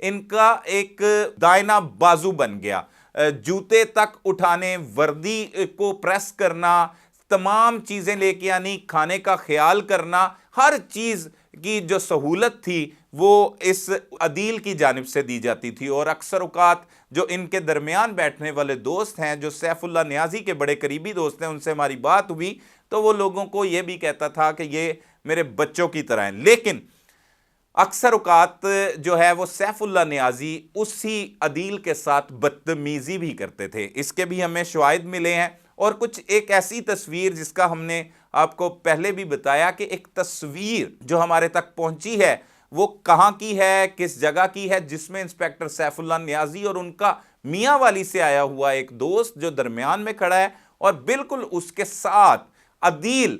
ان کا ایک دائنا بازو بن گیا. جوتے تک اٹھانے، وردی کو پریس کرنا، تمام چیزیں لے کے آنی، کھانے کا خیال کرنا، ہر چیز کی جو سہولت تھی وہ اس عدیل کی جانب سے دی جاتی تھی. اور اکثر اوقات جو ان کے درمیان بیٹھنے والے دوست ہیں، جو سیف اللہ نیازی کے بڑے قریبی دوست ہیں، ان سے ہماری بات ہوئی تو وہ لوگوں کو یہ بھی کہتا تھا کہ یہ میرے بچوں کی طرح ہیں. لیکن اکثر اوقات جو ہے وہ سیف اللہ نیازی اسی عدیل کے ساتھ بدتمیزی بھی کرتے تھے. اس کے بھی ہمیں شواہد ملے ہیں. اور کچھ ایک ایسی تصویر جس کا ہم نے آپ کو پہلے بھی بتایا کہ ایک تصویر جو ہمارے تک پہنچی ہے وہ کہاں کی ہے، کس جگہ کی ہے، جس میں انسپیکٹر سیف اللہ نیازی اور ان کا میاں والی سے آیا ہوا ایک دوست جو درمیان میں کھڑا ہے، اور بالکل اس کے ساتھ عدیل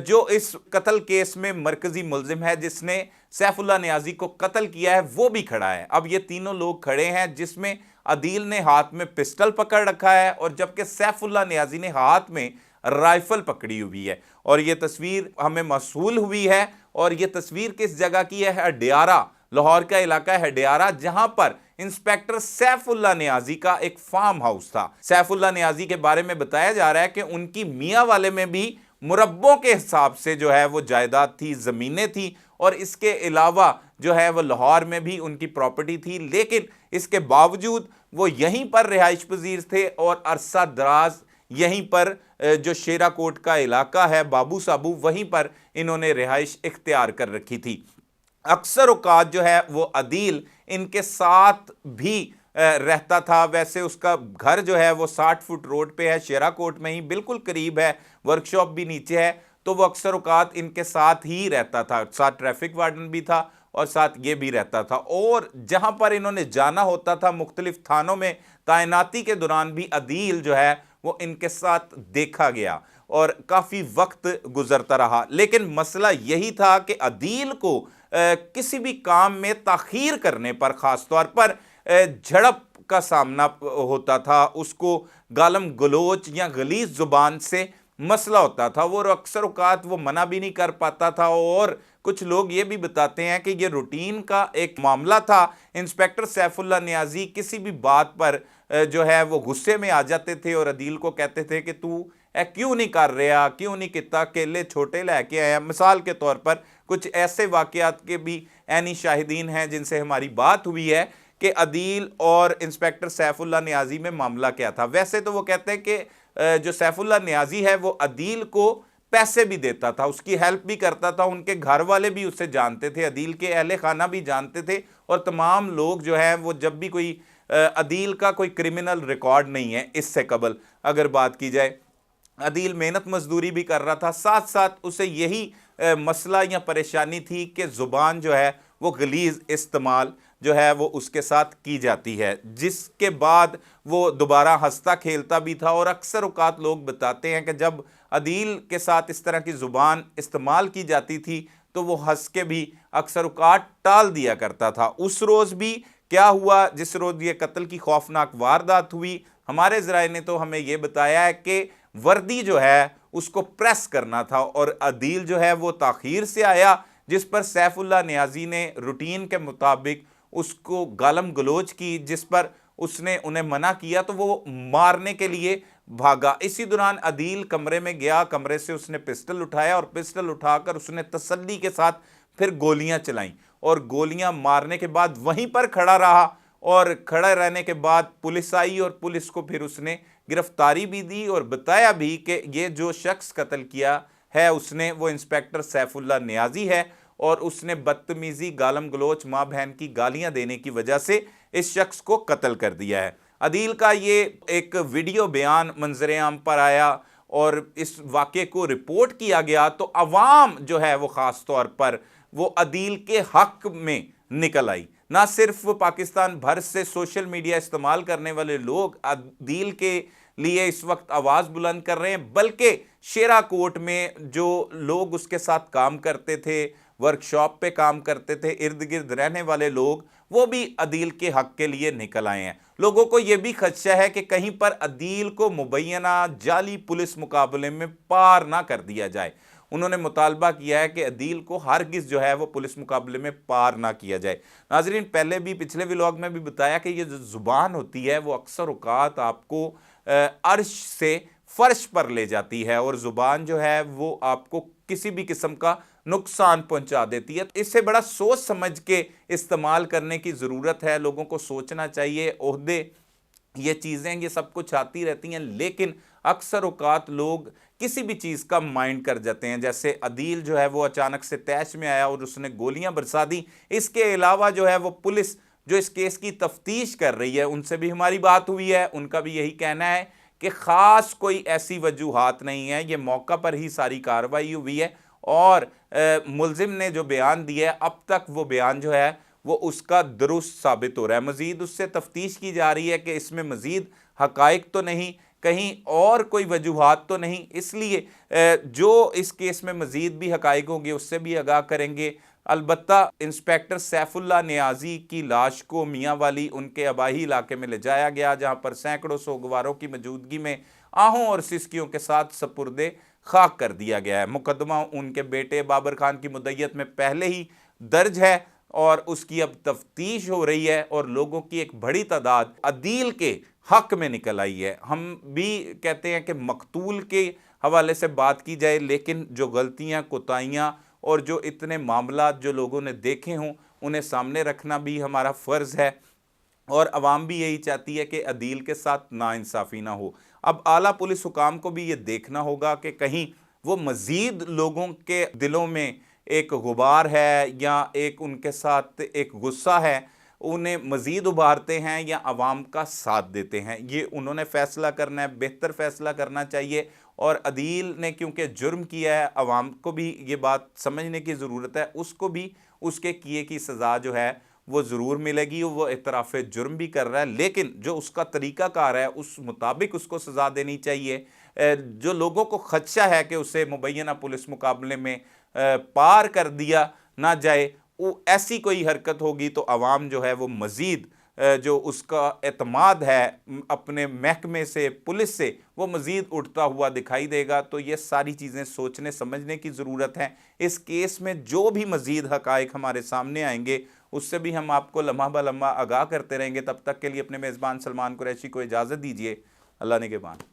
جو اس قتل کیس میں مرکزی ملزم ہے، جس نے سیف اللہ نیازی کو قتل کیا ہے، وہ بھی کھڑا ہے. اب یہ تینوں لوگ کھڑے ہیں، جس میں عدیل نے ہاتھ میں پسٹل پکڑ رکھا ہے اور جبکہ سیف اللہ نیازی نے ہاتھ میں رائفل پکڑی ہوئی ہے. اور یہ تصویر ہمیں موصول ہوئی ہے، اور یہ تصویر کس جگہ کی ہے؟ ہڈیارہ، لاہور کا علاقہ ہے ہڈیارہ، جہاں پر انسپیکٹر سیف اللہ نیازی کا ایک فارم ہاؤس تھا. سیف اللہ نیازی کے بارے میں بتایا جا رہا ہے کہ ان کی میاں والے میں بھی مربوں کے حساب سے جو ہے وہ جائیداد تھی، زمینیں تھی، اور اس کے علاوہ جو ہے وہ لاہور میں بھی ان کی پراپرٹی تھی. لیکن اس کے باوجود وہ یہیں پر رہائش پذیر تھے اور عرصہ دراز یہیں پر جو شیرا کوٹ کا علاقہ ہے بابو سابو، وہیں پر انہوں نے رہائش اختیار کر رکھی تھی. اکثر اوقات جو ہے وہ عدیل ان کے ساتھ بھی رہتا تھا. ویسے اس کا گھر جو ہے وہ 60 فٹ روڈ پہ ہے، شیرا کوٹ میں ہی بالکل قریب ہے، ورکشاپ بھی نیچے ہے، تو وہ اکثر اوقات ان کے ساتھ ہی رہتا تھا. ساتھ ٹریفک وارڈن بھی تھا اور ساتھ یہ بھی رہتا تھا. اور جہاں پر انہوں نے جانا ہوتا تھا مختلف تھانوں میں تعیناتی کے دوران بھی عدیل جو ہے وہ ان کے ساتھ دیکھا گیا اور کافی وقت گزرتا رہا. لیکن مسئلہ یہی تھا کہ عدیل کو کسی بھی کام میں تاخیر کرنے پر، خاص طور پر جھڑپ کا سامنا ہوتا تھا، اس کو گالم گلوچ یا غلیظ زبان سے مسئلہ ہوتا تھا. وہ اکثر اوقات وہ منع بھی نہیں کر پاتا تھا. اور کچھ لوگ یہ بھی بتاتے ہیں کہ یہ روٹین کا ایک معاملہ تھا. انسپیکٹر سیف اللہ نیازی کسی بھی بات پر جو ہے وہ غصے میں آ جاتے تھے اور عدیل کو کہتے تھے کہ تو کیوں نہیں کر رہا، کیوں نہیں کتا، کیلے چھوٹے لے کے آیا. مثال کے طور پر کچھ ایسے واقعات کے بھی عینی شاہدین ہیں جن سے ہماری بات ہوئی ہے کہ عدیل اور انسپیکٹر سیف اللہ نیازی میں معاملہ کیا تھا. ویسے تو وہ کہتے ہیں کہ جو سیف اللہ نیازی ہے وہ عدیل کو پیسے بھی دیتا تھا، اس کی ہیلپ بھی کرتا تھا. ان کے گھر والے بھی اسے جانتے تھے، عدیل کے اہل خانہ بھی جانتے تھے، اور تمام لوگ جو ہیں وہ جب بھی کوئی عدیل کا کوئی کرمنل ریکارڈ نہیں ہے اس سے قبل اگر بات کی جائے، عدیل محنت مزدوری بھی کر رہا تھا، ساتھ ساتھ اسے یہی مسئلہ یا پریشانی تھی کہ زبان جو ہے وہ غلیظ استعمال جو ہے وہ اس کے ساتھ کی جاتی ہے، جس کے بعد وہ دوبارہ ہنستا کھیلتا بھی تھا. اور اکثر اوقات لوگ بتاتے ہیں کہ جب عدیل کے ساتھ اس طرح کی زبان استعمال کی جاتی تھی تو وہ ہنس کے بھی اکثر اوقات ٹال دیا کرتا تھا. اس روز بھی کیا ہوا جس روز یہ قتل کی خوفناک واردات ہوئی، ہمارے ذرائع نے تو ہمیں یہ بتایا ہے کہ وردی جو ہے اس کو پریس کرنا تھا اور عدیل جو ہے وہ تاخیر سے آیا، جس پر سیف اللہ نیازی نے روٹین کے مطابق اس کو گالم گلوچ کی، جس پر اس نے انہیں منع کیا تو وہ مارنے کے لیے بھاگا. اسی دوران عدیل کمرے میں گیا، کمرے سے اس نے پسٹل اٹھایا اور پسٹل اٹھا کر اس نے تسلی کے ساتھ پھر گولیاں چلائیں، اور گولیاں مارنے کے بعد وہیں پر کھڑا رہا. اور کھڑا رہنے کے بعد پولیس آئی اور پولیس کو پھر اس نے گرفتاری بھی دی اور بتایا بھی کہ یہ جو شخص قتل کیا ہے اس نے وہ انسپیکٹر سیف اللہ نیازی ہے، اور اس نے بدتمیزی، گالم گلوچ، ماں بہن کی گالیاں دینے کی وجہ سے اس شخص کو قتل کر دیا ہے. عدیل کا یہ ایک ویڈیو بیان منظر عام پر آیا اور اس واقعے کو رپورٹ کیا گیا تو عوام جو ہے وہ خاص طور پر وہ عدیل کے حق میں نکل آئی. نہ صرف پاکستان بھر سے سوشل میڈیا استعمال کرنے والے لوگ عدیل کے لیے اس وقت آواز بلند کر رہے ہیں، بلکہ شیرا کوٹ میں جو لوگ اس کے ساتھ کام کرتے تھے، ورکشاپ پہ کام کرتے تھے، ارد گرد رہنے والے لوگ، وہ بھی عدیل کے حق کے لیے نکل آئے ہیں. لوگوں کو یہ بھی خدشہ ہے کہ کہیں پر عدیل کو مبینہ جعلی پولیس مقابلے میں پار نہ کر دیا جائے. انہوں نے مطالبہ کیا ہے کہ عدیل کو ہرگز جو ہے وہ پولیس مقابلے میں پار نہ کیا جائے۔ ناظرین، پہلے بھی پچھلے ولاگ میں بھی بتایا کہ یہ جو زبان ہوتی ہے وہ اکثر اوقات آپ کو عرش سے فرش پر لے جاتی ہے، اور زبان جو ہے وہ آپ کو کسی بھی قسم کا نقصان پہنچا دیتی ہے۔ اس سے بڑا سوچ سمجھ کے استعمال کرنے کی ضرورت ہے، لوگوں کو سوچنا چاہیے۔ عہدے، یہ چیزیں، یہ سب کچھ آتی رہتی ہیں، لیکن اکثر اوقات لوگ کسی بھی چیز کا مائنڈ کر جاتے ہیں۔ جیسے عدیل جو ہے وہ اچانک سے طیش میں آیا اور اس نے گولیاں برسا دی۔ اس کے علاوہ جو ہے وہ پولیس جو اس کیس کی تفتیش کر رہی ہے، ان سے بھی ہماری بات ہوئی ہے، ان کا بھی یہی کہنا ہے کہ خاص کوئی ایسی وجوہات نہیں ہے، یہ موقع پر ہی ساری کارروائی ہوئی ہے، اور ملزم نے جو بیان دیا ہے اب تک وہ بیان جو ہے وہ اس کا درست ثابت ہو رہا ہے۔ مزید اس سے تفتیش کی جا رہی ہے کہ اس میں مزید حقائق تو نہیں، کہیں اور کوئی وجوہات تو نہیں، اس لیے جو اس کیس میں مزید بھی حقائق ہوں گے اس سے بھی آگاہ کریں گے۔ البتہ انسپیکٹر سیف اللہ نیازی کی لاش کو میاں والی ان کے آبائی علاقے میں لے جایا گیا، جہاں پر سینکڑوں سوگواروں کی موجودگی میں آہوں اور سسکیوں کے ساتھ سپرد خاک کر دیا گیا ہے۔ مقدمہ ان کے بیٹے بابر خان کی مدعیت میں پہلے ہی درج ہے، اور اس کی اب تفتیش ہو رہی ہے، اور لوگوں کی ایک بڑی تعداد عدیل کے حق میں نکل آئی ہے۔ ہم بھی کہتے ہیں کہ مقتول کے حوالے سے بات کی جائے، لیکن جو غلطیاں، کوتاہیاں اور جو اتنے معاملات جو لوگوں نے دیکھے ہوں انہیں سامنے رکھنا بھی ہمارا فرض ہے، اور عوام بھی یہی چاہتی ہے کہ عدیل کے ساتھ ناانصافی نہ ہو۔ اب اعلیٰ پولیس حکام کو بھی یہ دیکھنا ہوگا کہ کہیں وہ مزید لوگوں کے دلوں میں ایک غبار ہے یا ایک ان کے ساتھ ایک غصہ ہے، انہیں مزید ابھارتے ہیں یا عوام کا ساتھ دیتے ہیں۔ یہ انہوں نے فیصلہ کرنا ہے، بہتر فیصلہ کرنا چاہیے، اور عدیل نے کیونکہ جرم کیا ہے، عوام کو بھی یہ بات سمجھنے کی ضرورت ہے، اس کو بھی اس کے کیے کی سزا جو ہے وہ ضرور ملے گی۔ وہ اعتراف جرم بھی کر رہا ہے، لیکن جو اس کا طریقہ کار ہے اس مطابق اس کو سزا دینی چاہیے۔ جو لوگوں کو خدشہ ہے کہ اسے مبینہ پولیس مقابلے میں پار کر دیا نہ جائے، وہ ایسی کوئی حرکت ہوگی تو عوام جو ہے وہ مزید جو اس کا اعتماد ہے اپنے محکمے سے، پولیس سے، وہ مزید اٹھتا ہوا دکھائی دے گا۔ تو یہ ساری چیزیں سوچنے سمجھنے کی ضرورت ہے۔ اس کیس میں جو بھی مزید حقائق ہمارے سامنے آئیں گے اس سے بھی ہم آپ کو لمحہ بہ لمحہ آگاہ کرتے رہیں گے۔ تب تک کے لیے اپنے میزبان سلمان قریشی کو اجازت دیجیے۔ اللہ نگہبان۔